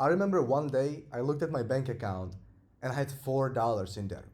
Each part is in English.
I remember one day I looked at my bank account and I had $4 in there.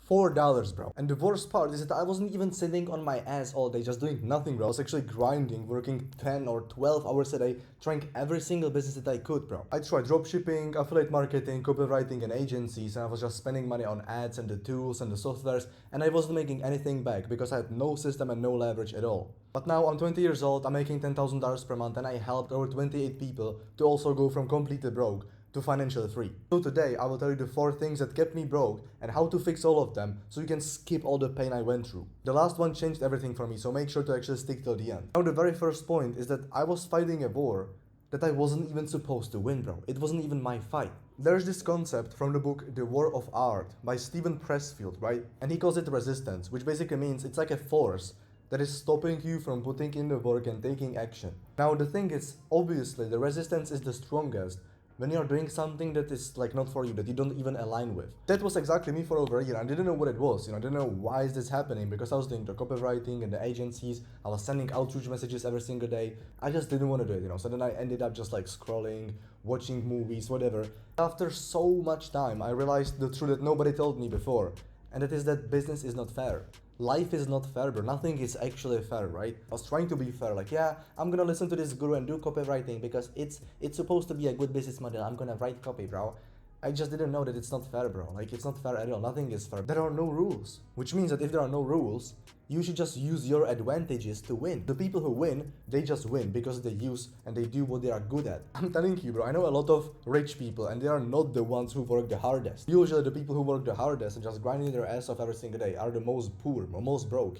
$4, bro. And the worst part is that I wasn't even sitting on my ass all day just doing nothing, bro. I was actually grinding, working 10 or 12 hours a day, trying every single business that I could, bro. I tried dropshipping, affiliate marketing, copywriting, and agencies, and I was just spending money on ads and the tools and the softwares, and I wasn't making anything back because I had no system and no leverage at all. But now I'm 20 years old, I'm making $10,000 per month, and I helped over 28 people to also go from completely broke to financially free. So today I will tell you the 4 things that kept me broke and how to fix all of them so you can skip all the pain I went through. The last one changed everything for me, so make sure to actually stick till the end. Now the very first point is that I was fighting a war that I wasn't even supposed to win, bro. It wasn't even my fight. There's this concept from the book The War of Art by Steven Pressfield, right? And he calls it resistance, which basically means it's like a force that is stopping you from putting in the work and taking action. Now the thing is, obviously the resistance is the strongest when you're doing something that is like not for you, that you don't even align with. That was exactly me for over a year. I didn't know what it was, I didn't know why is this happening, because I was doing the copywriting and the agencies, I was sending outreach messages every single day. I just didn't want to do it, so then I ended up just like scrolling, watching movies, whatever. After so much time, I realized the truth that nobody told me before, and that is that business is not fair. Life is not fair, bro. Nothing is actually fair, right? I was trying to be fair, like, yeah, I'm gonna listen to this guru and do copywriting because it's supposed to be a good business model. I'm gonna write copy, bro. I just didn't know that it's not fair, bro. Like, it's not fair at all. Nothing is fair. There are no rules. Which means that if there are no rules, you should just use your advantages to win. The people who win, they just win because they use and they do what they are good at. I'm telling you, bro, I know a lot of rich people and they are not the ones who work the hardest. Usually the people who work the hardest and just grinding their ass off every single day are the most poor, most broke,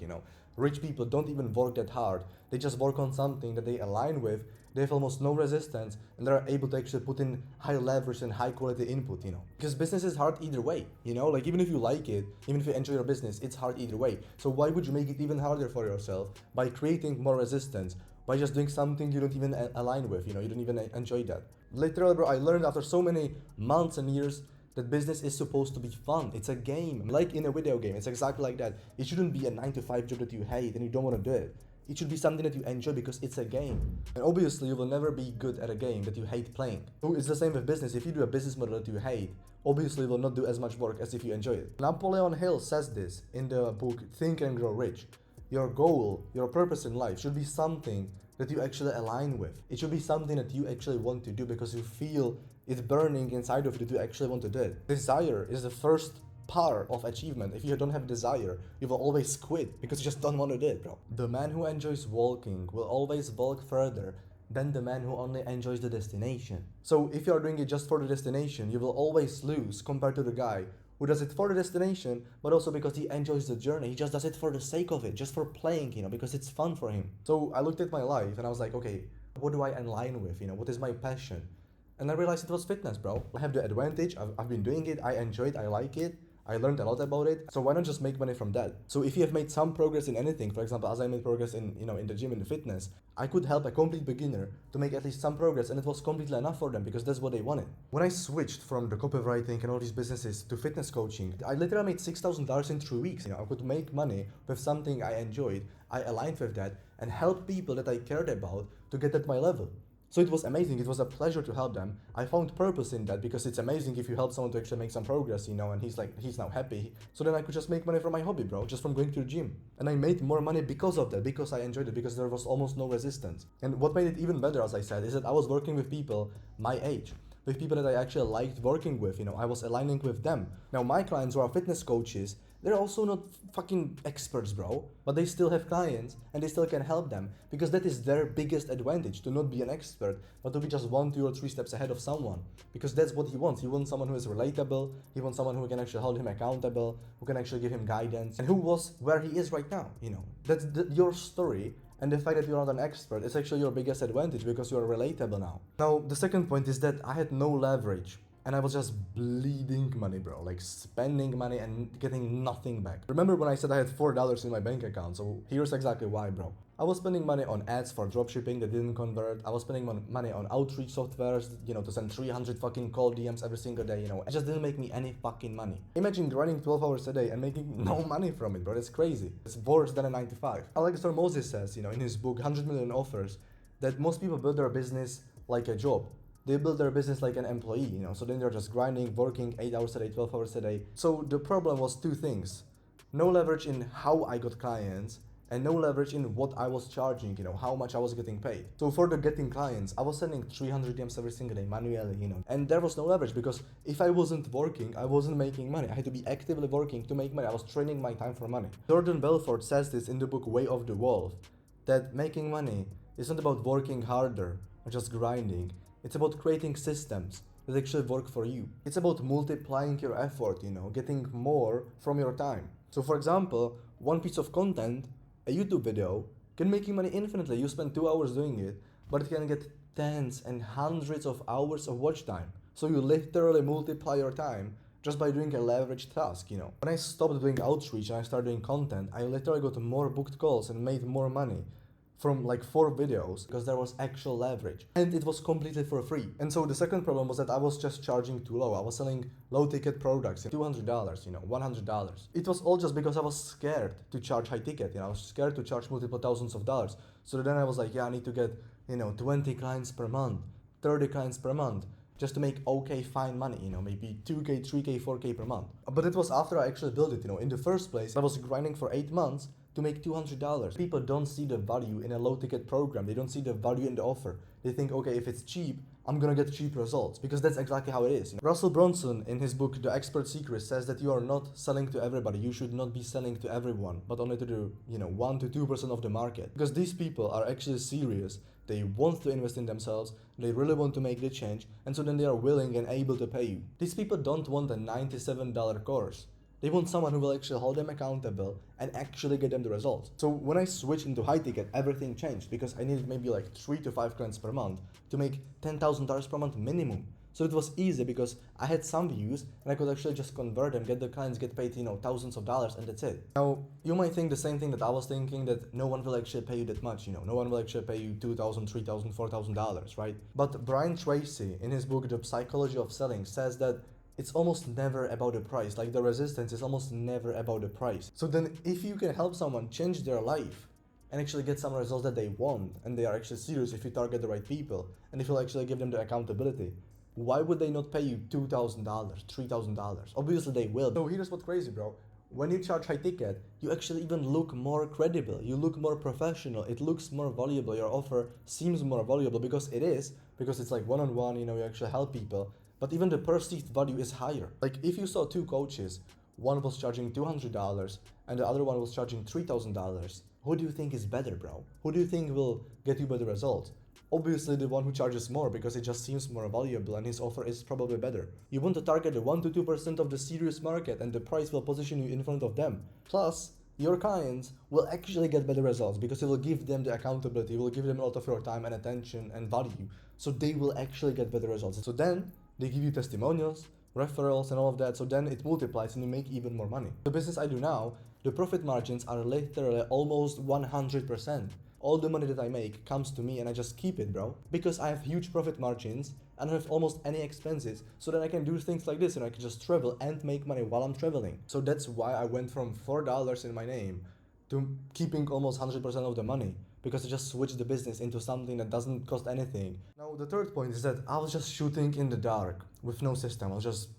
Rich people don't even work that hard. They just work on something that they align with. They have almost no resistance and they're able to actually put in high leverage and high quality input, Because business is hard either way, Like even if you like it, even if you enjoy your business, it's hard either way. So why would you make it even harder for yourself by creating more resistance, by just doing something you don't even align with, you don't even enjoy that. Literally, bro, I learned after so many months and years that business is supposed to be fun. It's a game. Like in a video game, it's exactly like that. It shouldn't be a 9-to-5 job that you hate and you don't want to do it. It should be something that you enjoy because it's a game. And obviously you will never be good at a game that you hate playing. So it's the same with business. If you do a business model that you hate, obviously you will not do as much work as if you enjoy it. Napoleon Hill says this in the book Think and Grow Rich. Your goal, your purpose in life should be something that you actually align with. It should be something that you actually want to do because you feel it burning inside of you that you actually want to do it. Desire is the first part of achievement. If you don't have desire, you will always quit because you just don't want to do it, bro. The man who enjoys walking will always walk further than the man who only enjoys the destination. So if you are doing it just for the destination, you will always lose compared to the guy who does it for the destination, but also because he enjoys the journey. He just does it for the sake of it, just for playing, because it's fun for him. So I looked at my life and I was like, okay, what do I align with? What is my passion? And I realized it was fitness, bro. I have the advantage. I've been doing it. I enjoy it. I like it. I learned a lot about it. So why not just make money from that? So if you have made some progress in anything, for example, as I made progress in, in the gym, in the fitness, I could help a complete beginner to make at least some progress, and it was completely enough for them because that's what they wanted. When I switched from the copywriting and all these businesses to fitness coaching, I literally made $6,000 in 3 weeks. I could make money with something I enjoyed. I aligned with that and help people that I cared about to get at my level. So it was amazing. It was a pleasure to help them. I found purpose in that because it's amazing if you help someone to actually make some progress, and he's now happy. So then I could just make money from my hobby, bro, just from going to the gym. And I made more money because of that, because I enjoyed it, because there was almost no resistance. And what made it even better, as I said, is that I was working with people my age, with people that I actually liked working with, I was aligning with them. Now my clients who are fitness coaches, they're also not fucking experts, bro, but they still have clients and they still can help them because that is their biggest advantage, to not be an expert, but to be just 1, 2, or 3 steps ahead of someone, because that's what he wants. He wants someone who is relatable. He wants someone who can actually hold him accountable, who can actually give him guidance, and who was where he is right now. That's your story. And the fact that you're not an expert is actually your biggest advantage because you are relatable now. Now, the second point is that I had no leverage. And I was just bleeding money, bro, like spending money and getting nothing back. Remember when I said I had $4 in my bank account? So here's exactly why, bro. I was spending money on ads for dropshipping that didn't convert. I was spending money on outreach softwares, to send 300 fucking cold DMs every single day, It just didn't make me any fucking money. Imagine grinding 12 hours a day and making no money from it, bro. That's crazy. It's worse than a 9-to-5. Alex Hormozi says, in his book 100 Million Offers, that most people build their business like a job. they build their business like an employee, so then they're just grinding, working 8 hours a day, 12 hours a day. So the problem was two things: no leverage in how I got clients, and no leverage in what I was charging, how much I was getting paid. So for the getting clients, I was sending 300 DMs every single day manually, and there was no leverage because if I wasn't working, I wasn't making money. I had to be actively working to make money. I was trading my time for money. Jordan Belfort says this in the book Way of the Wolf, that making money is not about working harder or just grinding. It's about creating systems that actually work for you. It's about multiplying your effort, getting more from your time. So for example, one piece of content, a YouTube video, can make you money infinitely. You spend 2 hours doing it, but it can get tens and hundreds of hours of watch time. So you literally multiply your time just by doing a leveraged task, When I stopped doing outreach and I started doing content, I literally got more booked calls and made more money from like 4 videos because there was actual leverage and it was completely for free. And so the second problem was that I was just charging too low. I was selling low ticket products, $200, $100. It was all just because I was scared to charge high ticket, I was scared to charge multiple thousands of dollars. So then I was like, I need to get, 20 clients per month, 30 clients per month, just to make okay, fine money, maybe 2K, 3K, 4K per month. But it was after I actually built it, in the first place, I was grinding for 8 months to make $200. People don't see the value in a low ticket program. They don't see the value in the offer. They think, okay, if it's cheap, I'm gonna get cheap results, because that's exactly how it is. Russell Brunson, in his book The Expert Secret, says that you are not selling to everybody. You should not be selling to everyone, but only to the 1 to 2% of the market, because these people are actually serious. They want to invest in themselves, they really want to make the change, and so then they are willing and able to pay you. These people don't want a $97 course. They want someone who will actually hold them accountable and actually get them the results. So when I switched into high ticket, everything changed because I needed maybe like 3 to 5 clients per month to make $10,000 per month minimum. So it was easy because I had some views and I could actually just convert them, get the clients, get paid, thousands of dollars, and that's it. Now, you might think the same thing that I was thinking, that no one will actually pay you that much, no one will actually pay you $2,000, $3,000, $4,000, right? But Brian Tracy, in his book, The Psychology of Selling, says that it's almost never about the price. Like the resistance is almost never about the price. So then if you can help someone change their life and actually get some results that they want, and they are actually serious, if you target the right people, and if you actually give them the accountability, why would they not pay you $2,000, $3,000? Obviously they will. So here's what's crazy, bro. When you charge high ticket, you actually even look more credible. You look more professional. It looks more valuable. Your offer seems more valuable because it is, because it's like one-on-one, you actually help people. But even the perceived value is higher. Like if you saw 2 coaches, one was charging $200 and the other one was charging $3,000, who do you think is better, bro? Who do you think will get you better results? Obviously the one who charges more, because it just seems more valuable and his offer is probably better. You want to target the 1 to 2% of the serious market, and the price will position you in front of them. Plus, your clients will actually get better results because it will give them the accountability, it will give them a lot of your time and attention and value. So they will actually get better results. So then they give you testimonials, referrals, and all of that. So then it multiplies and you make even more money. The business I do now, the profit margins are literally almost 100%. All the money that I make comes to me and I just keep it, bro. Because I have huge profit margins and I have almost any expenses. So then I can do things like this and I can just travel and make money while I'm traveling. So that's why I went from $4 in my name to keeping almost 100% of the money, because I just switched the business into something that doesn't cost anything. Now, the third point is that I was just shooting in the dark with no system. I was just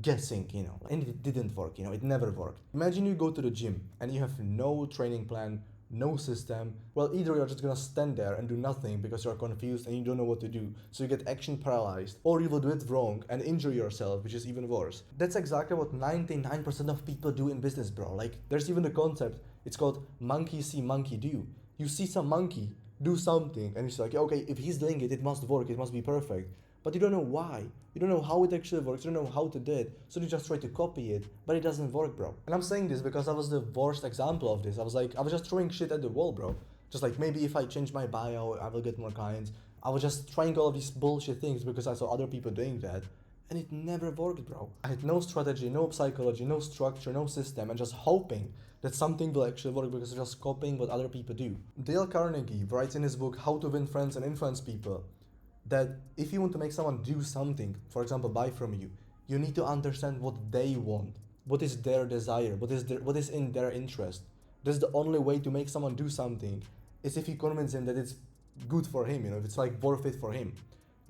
guessing, and it didn't work, it never worked. Imagine you go to the gym and you have no training plan, no system. Well, either you're just gonna stand there and do nothing because you're confused and you don't know what to do, so you get action paralyzed, or you will do it wrong and injure yourself, which is even worse. That's exactly what 99% of people do in business, bro. Like, there's even a concept, it's called monkey see, monkey do. You see some monkey do something and it's like, okay, if he's doing it, it must work, it must be perfect. But you don't know why. You don't know how it actually works. You don't know how to do it. So you just try to copy it, but it doesn't work, bro. And I'm saying this because I was the worst example of this. I was just throwing shit at the wall, bro. Just like, maybe if I change my bio, I will get more clients. I was just trying all of these bullshit things because I saw other people doing that. And it never worked, bro. I had no strategy, no psychology, no structure, no system, and just hoping that something will actually work because I'm just copying what other people do. Dale Carnegie writes in his book How to Win Friends and Influence People that if you want to make someone do something, for example, buy from you, you need to understand what they want, what is their desire, what is in their interest. That's the only way to make someone do something, is if you convince him that it's good for him, if it's like worth it for him.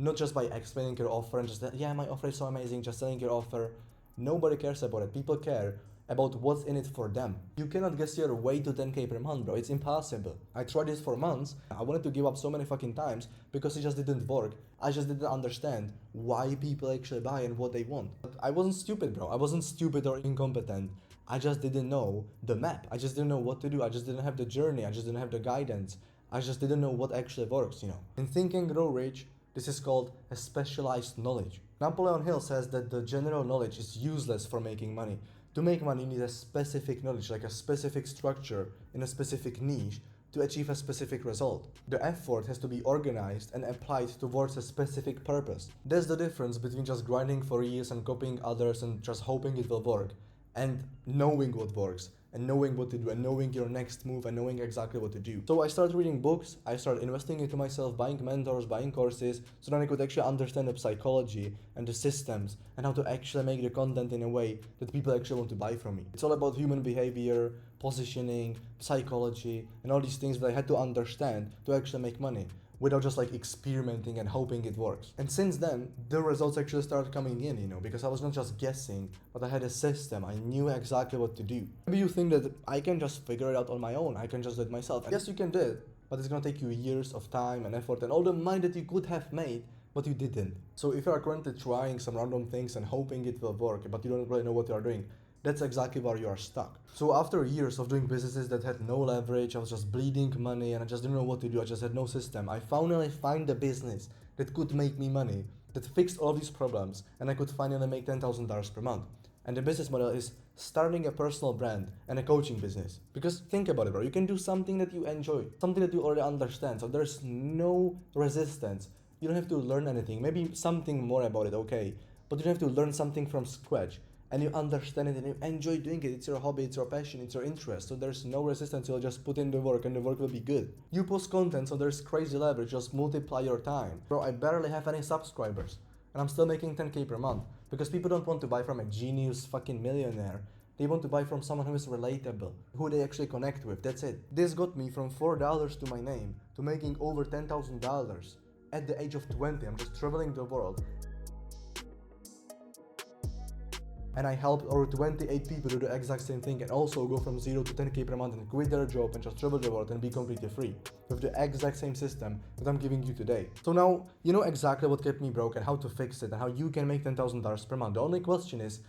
not just by explaining your offer and just that, yeah, my offer is so amazing, just selling your offer. Nobody cares about it. People care about what's in it for them. You cannot guess your way to 10k per month, bro. It's impossible. I tried this for months. I wanted to give up so many fucking times because it just didn't work. I just didn't understand why people actually buy and what they want. But I wasn't stupid, bro. I wasn't stupid or incompetent. I just didn't know the map. I just didn't know what to do. I just didn't have the journey. I just didn't have the guidance. I just didn't know what actually works, you know. In Think and Grow Rich, this is called a specialized knowledge. Napoleon Hill says that the general knowledge is useless for making money. To make money, you need a specific knowledge, like a specific structure in a specific niche to achieve a specific result. The effort has to be organized and applied towards a specific purpose. That's the difference between just grinding for years and copying others and just hoping it will work, and knowing what works, and knowing what to do, and knowing your next move, and knowing exactly what to do. So I started reading books, I started investing into myself, buying mentors, buying courses, so then I could actually understand the psychology and the systems, and how to actually make the content in a way that people actually want to buy from me. It's all about human behavior, positioning, psychology, and all these things that I had to understand to actually make money, without just like experimenting and hoping it works. And since then, the results actually started coming in, you know, because I was not just guessing, but I had a system. I knew exactly what to do. Maybe you think that I can just figure it out on my own. I can just do it myself. Yes, you can do it, but it's gonna take you years of time and effort and all the money that you could have made, but you didn't. So if you are currently trying some random things and hoping it will work, but you don't really know what you are doing, that's exactly where you are stuck. So after years of doing businesses that had no leverage, I was just bleeding money and I just didn't know what to do, I just had no system. I finally found a business that could make me money, that fixed all these problems, and I could finally make $10,000 per month. And the business model is starting a personal brand and a coaching business. Because think about it, bro, you can do something that you enjoy, something that you already understand, so there's no resistance. You don't have to learn anything, maybe something more about it, okay, but you don't have to learn something from scratch. And you understand it and you enjoy doing it. It's your hobby, it's your passion, it's your interest. So there's no resistance, you'll just put in the work and the work will be good. You post content, so there's crazy leverage, just multiply your time. Bro, I barely have any subscribers and I'm still making 10k per month because people don't want to buy from a genius fucking millionaire. They want to buy from someone who is relatable, who they actually connect with, that's it. This got me from $4 to my name to making over $10,000 at the age of 20. I'm just traveling the world. And I helped over 28 people do the exact same thing and also go from 0 to 10k per month and quit their job and just travel the world and be completely free with the exact same system that I'm giving you today. So now you know exactly what kept me broke and how to fix it and how you can make $10,000 per month. The only question is,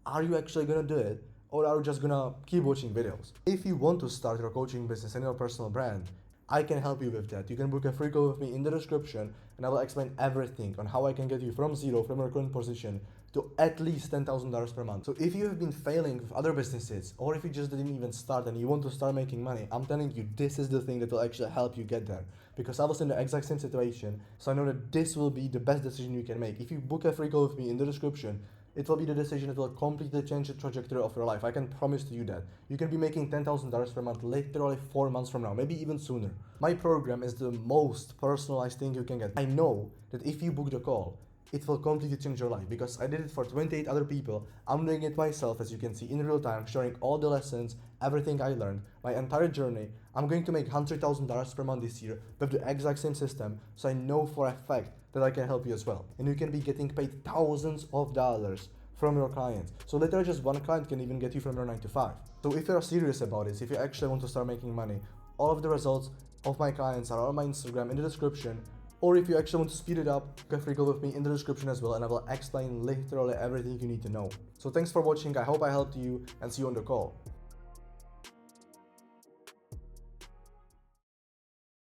are you actually gonna do it or are you just gonna keep watching videos? If you want to start your coaching business and your personal brand, I can help you with that. You can book a free call with me in the description and I will explain everything on how I can get you from zero, from your current position, to at least $10,000 per month. So if you have been failing with other businesses or if you just didn't even start and you want to start making money, I'm telling you, this is the thing that will actually help you get there. Because I was in the exact same situation, so I know that this will be the best decision you can make. If you book a free call with me in the description, it will be the decision that will completely change the trajectory of your life. I can promise to you that. You can be making $10,000 per month literally 4 months from now, maybe even sooner. My program is the most personalized thing you can get. I know that if you book the call, it will completely change your life because I did it for 28 other people. I'm doing it myself, as you can see, in real time, sharing all the lessons, everything I learned, my entire journey. I'm going to make $100,000 per month this year with the exact same system, so I know for a fact that I can help you as well. And you can be getting paid thousands of dollars from your clients. So literally just one client can even get you from your 9 to 5. So if you're serious about this, if you actually want to start making money, all of the results of my clients are on my Instagram in the description. Or if you actually want to speed it up, you can free call with me in the description as well and I will explain literally everything you need to know. So thanks for watching, I hope I helped you and see you on the call.